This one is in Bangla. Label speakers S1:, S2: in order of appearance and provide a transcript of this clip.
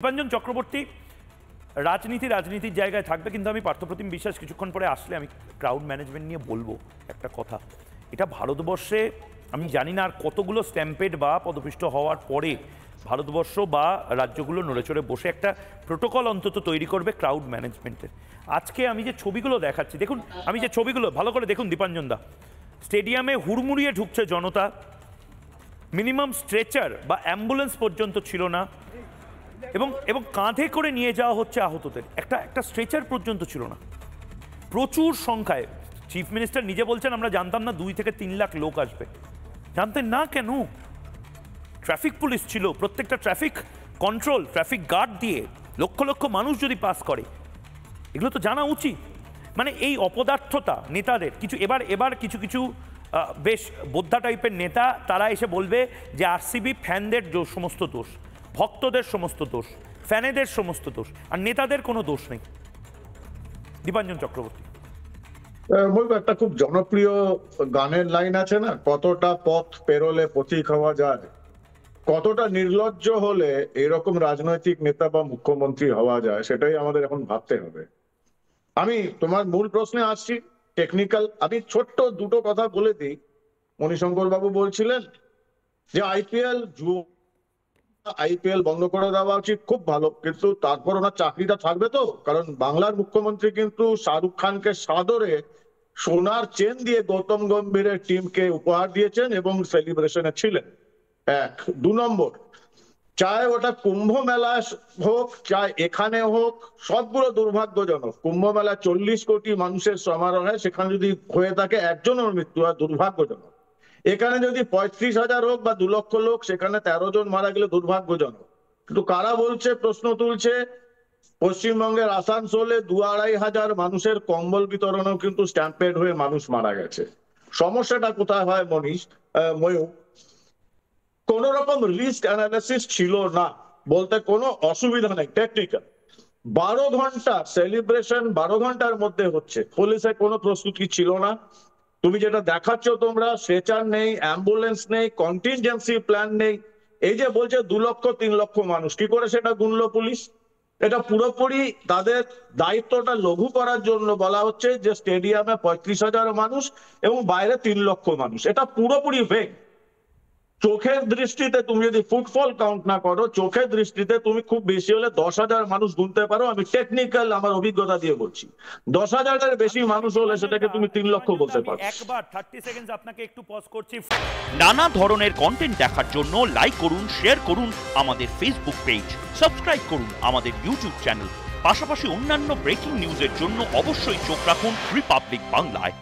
S1: দীপাঞ্জন চক্রবর্তী রাজনীতির জায়গায় থাকবে, কিন্তু আমি পার্থপ্রতিম বিশ্বাস কিছুক্ষণ পরে আসলে আমি ক্রাউড ম্যানেজমেন্ট নিয়ে বলবো একটা কথা। এটা ভারতবর্ষে আমি জানি না আর কতগুলো স্ট্যাম্পেড বা পদপিষ্ট হওয়ার পরে ভারতবর্ষ বা রাজ্যগুলো নড়েচড়ে বসে একটা প্রোটোকল অন্তত তৈরি করবে ক্রাউড ম্যানেজমেন্টের। আজকে আমি যে ছবিগুলো দেখাচ্ছি, দেখুন, আমি যে ছবিগুলো ভালো করে দেখুন দীপাঞ্জন দা, স্টেডিয়ামে হুড়মুড়িয়ে ঢুকছে জনতা, মিনিমাম স্ট্রেচার বা অ্যাম্বুলেন্স পর্যন্ত ছিল না, এবং কাঁধে করে নিয়ে যাওয়া হচ্ছে আহতদের, একটা স্ট্রেচার পর্যন্ত ছিল না। প্রচুর সংখ্যায়, চিফ মিনিস্টার নিজে বলছেন আমরা জানতাম না 2 থেকে 3 লাখ লোক আসবে। জানতেন না কেন? ট্রাফিক পুলিশ ছিল, প্রত্যেকটা ট্রাফিক কন্ট্রোল, ট্রাফিক গার্ড দিয়ে লক্ষ লক্ষ মানুষ যদি পাস করে, এগুলো তো জানা উচিত। মানে এই অপদার্থতা নেতাদের কিছু, এবার কিছু বেশ বোদ্ধা টাইপের নেতা, তারা এসে বলবে যে আরসিবি ফ্যানদের সমস্ত দোষ, ভক্তদের সমস্ত দোষ, ফ্যানেদের সমস্ত দোষ, আর নেতাদের কোনো দোষ নেই। দীপাঞ্জন চক্রবর্তী
S2: একটা খুব জনপ্রিয় গানের লাইন আছে না, কতটা পথ পেরোলে পথিক হওয়া যায়, কতটা নির্লজ্জ হলে এরকম রাজনৈতিক নেতা বা মুখ্যমন্ত্রী হওয়া যায়, সেটাই আমাদের এখন ভাবতে হবে। আমি তোমার মূল প্রশ্নে আসছি, টেকনিক্যাল। আমি ছোট্ট দুটো কথা বলে দিই। মণিশঙ্কর বাবু বলছিলেন যে আইপিএল বন্ধ করে দেওয়া উচিত, খুব ভালো, কিন্তু তারপর ওনার চাকরিটা থাকবে তো? কারণ বাংলার মুখ্যমন্ত্রী কিন্তু শাহরুখ খানকে সাদরে সোনার চেন দিয়ে গৌতম গম্ভীরের টিমকে উপহার দিয়েছেন এবং সেলিব্রেশনে ছিলেন। 1, 2 নম্বর, চায় ওটা কুম্ভ মেলা হোক, চায় এখানে হোক, সবগুলো দুর্ভাগ্যজনক। কুম্ভ মেলা 40 কোটি মানুষের সমারোহে, সেখানে যদি হয়ে থাকে একজনের মৃত্যু হয়, দুর্ভাগ্যজনক। এখানে যদি 35,000 হোক বা 2 লক্ষ লোক, সেখানে 13 জন মারা গেলে দুর্ভাগ্যজনক। কিন্তু কারা বলছে, প্রশ্ন তুলছে, পশ্চিমবঙ্গের আসানসোলে 2-2.5 মানুষের কম্বল বিতরণেও কিন্তু স্ট্যাম্পেড হয়ে মানুষ মারা গেছে। সমস্যাটা কোথায় হয় ময়ূর? কোন রকম রিস্ক অ্যানালিসিস ছিল না, বলতে কোনো অসুবিধা নেই, টেকনিক্যাল। 12 ঘন্টা সেলিব্রেশন, 12 ঘন্টার মধ্যে হচ্ছে, পুলিশের কোনো প্রস্তুতি ছিল না। তুমি যেটা দেখাচ্ছ, তোমরা স্ট্রেচার নেই, অ্যাম্বুলেন্স নেই, কন্টিনজেন্সি প্ল্যান নেই। এই যে বলছে 2 লক্ষ 3 লক্ষ মানুষ, কি করে সেটা গুনলো পুলিশ? এটা পুরোপুরি তাদের দায়িত্বটা লঘু করার জন্য বলা হচ্ছে যে স্টেডিয়ামে 35,000 মানুষ এবং বাইরে 3 লক্ষ মানুষ। এটা পুরোপুরি ফেক। চোখের দৃষ্টিতে তুমি যদি ফুটফল কাউন্ট না করো, চোখের দৃষ্টিতে তুমি খুব বেশি হলে 10,000 মানুষ গুনতে পারো। আমি টেকনিক্যাল আমার অভিজ্ঞতা দিয়ে বলছি, 10,000-এর বেশি মানুষ হলে সেটাকে তুমি 3 লক্ষ বলতে পারো।
S1: একবার 30 সেকেন্ড আপনাকে একটু পজ করছি। নানা ধরনের কন্টেন্ট দেখার জন্য লাইক করুন, শেয়ার করুন আমাদের ফেসবুক পেজ, সাবস্ক্রাইব করুন আমাদের ইউটিউব চ্যানেল। পাশাপাশি অন্যান্য ব্রেকিং নিউজের জন্য অবশ্যই চোখ রাখুন রিপাবলিক বাংলায়।